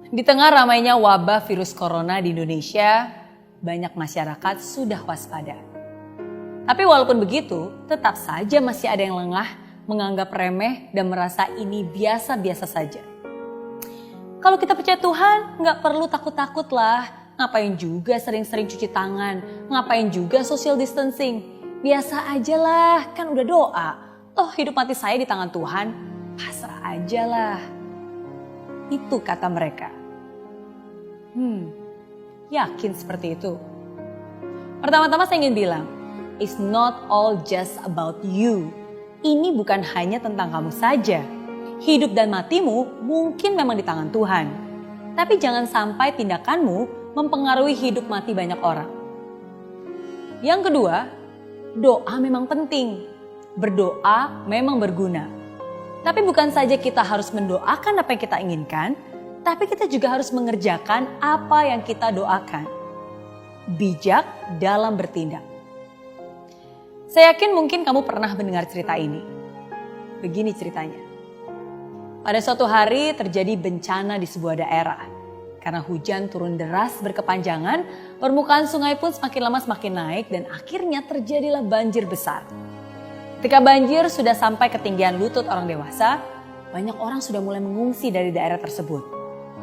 Di tengah ramainya wabah virus corona di Indonesia, banyak masyarakat sudah waspada. Tapi walaupun begitu, tetap saja masih ada yang lengah, menganggap remeh dan merasa ini biasa-biasa saja. Kalau kita percaya Tuhan, nggak perlu takut-takut lah. Ngapain juga sering-sering cuci tangan, ngapain juga social distancing. Biasa aja lah, kan udah doa. Toh hidup mati saya di tangan Tuhan, pasrah aja lah. Itu kata mereka. Yakin seperti itu? Pertama-tama saya ingin bilang, it's not all just about you. Ini bukan hanya tentang kamu saja. Hidup dan matimu mungkin memang di tangan Tuhan. Tapi jangan sampai tindakanmu mempengaruhi hidup mati banyak orang. Yang kedua, doa memang penting. Berdoa memang berguna. Tapi bukan saja kita harus mendoakan apa yang kita inginkan, tapi kita juga harus mengerjakan apa yang kita doakan. Bijak dalam bertindak. Saya yakin mungkin kamu pernah mendengar cerita ini. Begini ceritanya. Pada suatu hari terjadi bencana di sebuah daerah. Karena hujan turun deras berkepanjangan, permukaan sungai pun semakin lama semakin naik dan akhirnya terjadilah banjir besar. Ketika banjir sudah sampai ketinggian lutut orang dewasa, banyak orang sudah mulai mengungsi dari daerah tersebut.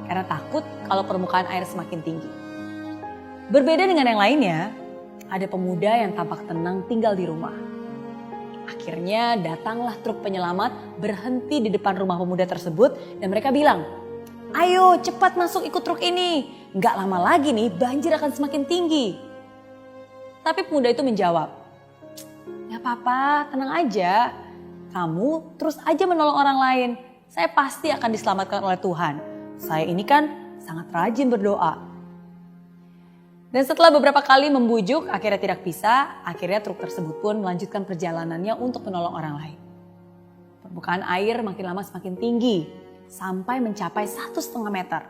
Karena takut kalau permukaan air semakin tinggi. Berbeda dengan yang lainnya, ada pemuda yang tampak tenang tinggal di rumah. Akhirnya datanglah truk penyelamat berhenti di depan rumah pemuda tersebut dan mereka bilang, "Ayo cepat masuk ikut truk ini, nggak lama lagi nih banjir akan semakin tinggi." Tapi pemuda itu menjawab, "Gak apa-apa, tenang aja. Kamu terus aja menolong orang lain. Saya pasti akan diselamatkan oleh Tuhan. Saya ini kan sangat rajin berdoa." Dan setelah beberapa kali membujuk, akhirnya tidak bisa, akhirnya truk tersebut pun melanjutkan perjalanannya untuk menolong orang lain. Permukaan air makin lama semakin tinggi, sampai mencapai 1,5 meter.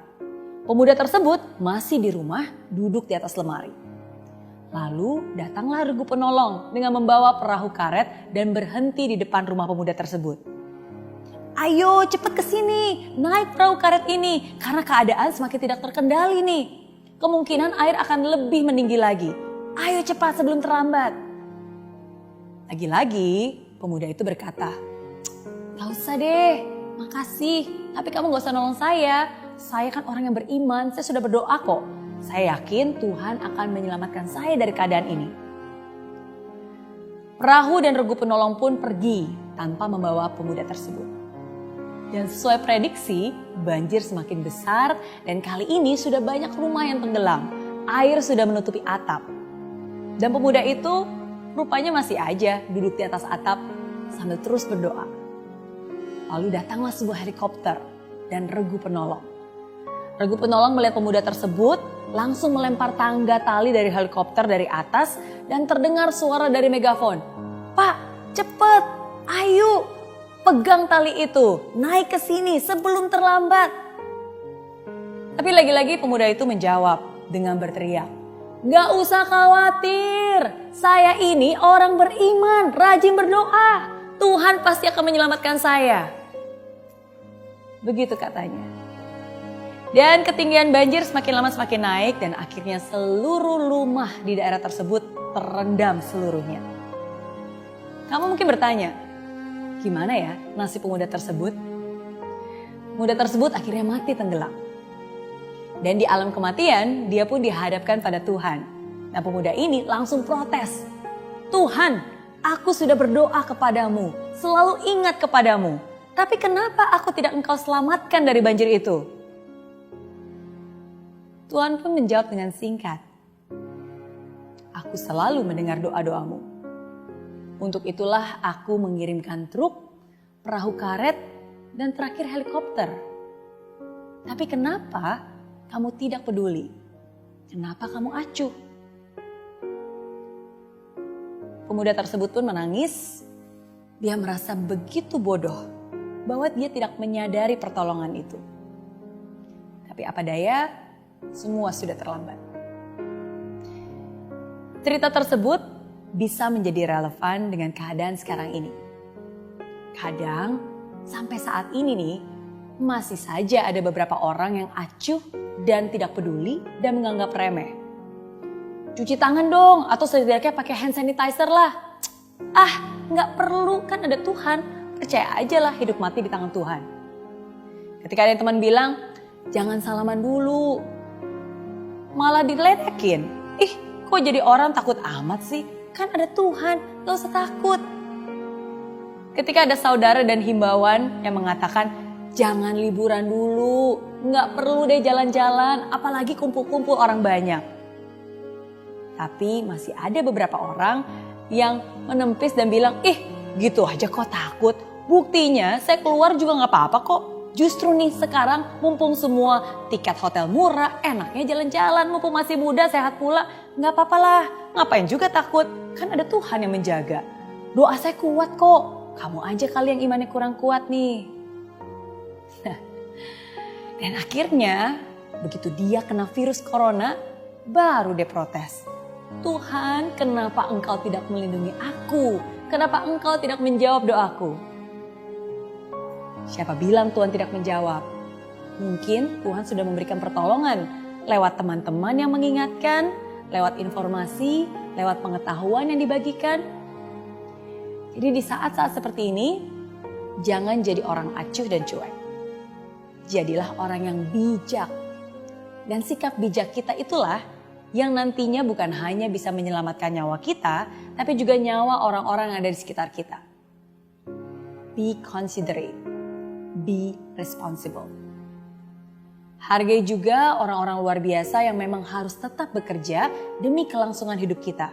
Pemuda tersebut masih di rumah, duduk di atas lemari. Lalu datanglah regu penolong dengan membawa perahu karet dan berhenti di depan rumah pemuda tersebut. "Ayo cepat ke sini, naik perahu karet ini karena keadaan semakin tidak terkendali nih. Kemungkinan air akan lebih meninggi lagi. Ayo cepat sebelum terlambat." Lagi-lagi pemuda itu berkata, "Gak usah deh, makasih. Tapi kamu gak usah nolong saya. Saya kan orang yang beriman, saya sudah berdoa kok. Saya yakin Tuhan akan menyelamatkan saya dari keadaan ini." Perahu dan regu penolong pun pergi tanpa membawa pemuda tersebut. Dan sesuai prediksi, banjir semakin besar dan kali ini sudah banyak rumah yang tenggelam. Air sudah menutupi atap. Dan pemuda itu rupanya masih aja duduk di atas atap sambil terus berdoa. Lalu datanglah sebuah helikopter dan regu penolong. Regu penolong melihat pemuda tersebut, langsung melempar tangga tali dari helikopter dari atas dan terdengar suara dari megafon. "Pak, cepet, ayo, pegang tali itu, naik ke sini sebelum terlambat." Tapi lagi-lagi pemuda itu menjawab dengan berteriak, "Gak usah khawatir, saya ini orang beriman, rajin berdoa. Tuhan pasti akan menyelamatkan saya." Begitu katanya. Dan ketinggian banjir semakin lama semakin naik dan akhirnya seluruh rumah di daerah tersebut terendam seluruhnya. Kamu mungkin bertanya, gimana ya nasib pemuda tersebut? Pemuda tersebut akhirnya mati tenggelam. Dan di alam kematian dia pun dihadapkan pada Tuhan. Nah pemuda ini langsung protes. "Tuhan, aku sudah berdoa kepadamu, selalu ingat kepadamu. Tapi kenapa aku tidak Engkau selamatkan dari banjir itu?" Tuhan pun menjawab dengan singkat, "Aku selalu mendengar doa-doamu. Untuk itulah aku mengirimkan truk, perahu karet, dan terakhir helikopter. Tapi kenapa kamu tidak peduli? Kenapa kamu acuh?" Pemuda tersebut pun menangis. Dia merasa begitu bodoh bahwa dia tidak menyadari pertolongan itu. Tapi apa daya, semua sudah terlambat. Cerita tersebut bisa menjadi relevan dengan keadaan sekarang ini. Kadang sampai saat ini nih, masih saja ada beberapa orang yang acuh dan tidak peduli dan menganggap remeh. Cuci tangan dong, atau setidaknya pakai hand sanitizer lah. Nggak perlu, kan ada Tuhan. Percaya aja lah, hidup mati di tangan Tuhan. Ketika ada teman bilang, jangan salaman dulu. Malah diledekin. Kok jadi orang takut amat sih? Kan ada Tuhan, gak usah takut. Ketika ada saudara dan himbauan yang mengatakan, jangan liburan dulu. Nggak perlu deh jalan-jalan, apalagi kumpul-kumpul orang banyak. Tapi masih ada beberapa orang yang menempis dan bilang, gitu aja kok takut. Buktinya saya keluar juga gak apa-apa kok. Justru nih sekarang mumpung semua tiket hotel murah, enaknya jalan-jalan. Mumpung masih muda, sehat pula. Gak apa-apa lah, ngapain juga takut. Kan ada Tuhan yang menjaga. Doa saya kuat kok. Kamu aja kali yang imannya kurang kuat nih. Dan akhirnya begitu dia kena virus corona, baru dia protes. Tuhan, kenapa engkau tidak melindungi aku? Kenapa engkau tidak menjawab doaku? Siapa bilang Tuhan tidak menjawab? Mungkin Tuhan sudah memberikan pertolongan lewat teman-teman yang mengingatkan, lewat informasi, lewat pengetahuan yang dibagikan. Jadi di saat-saat seperti ini, jangan jadi orang acuh dan cuek. Jadilah orang yang bijak. Dan sikap bijak kita itulah yang nantinya bukan hanya bisa menyelamatkan nyawa kita, tapi juga nyawa orang-orang yang ada di sekitar kita. Be considerate, be responsible. Hargai juga orang-orang luar biasa yang memang harus tetap bekerja demi kelangsungan hidup kita.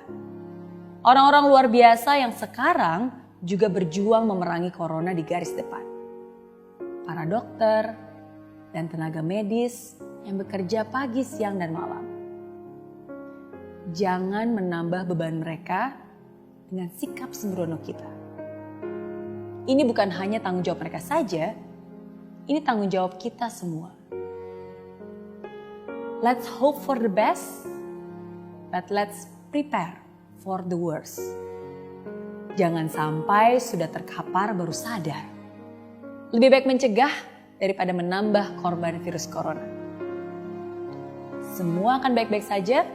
Orang-orang luar biasa yang sekarang juga berjuang memerangi corona di garis depan. Para dokter dan tenaga medis yang bekerja pagi, siang, dan malam. Jangan menambah beban mereka dengan sikap sembrono kita. Ini bukan hanya tanggung jawab mereka saja, ini tanggung jawab kita semua. Let's hope for the best, but let's prepare for the worst. Jangan sampai sudah terkapar baru sadar. Lebih baik mencegah daripada menambah korban virus corona. Semua akan baik-baik saja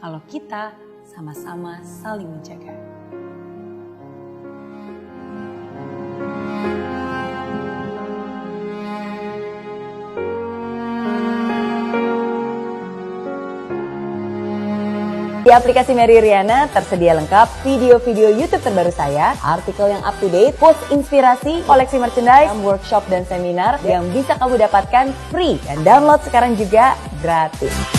kalau kita sama-sama saling menjaga. Di aplikasi Mary Riana tersedia lengkap video-video YouTube terbaru saya, artikel yang up to date, post inspirasi, koleksi merchandise, workshop dan seminar yang bisa kamu dapatkan free dan download sekarang juga gratis.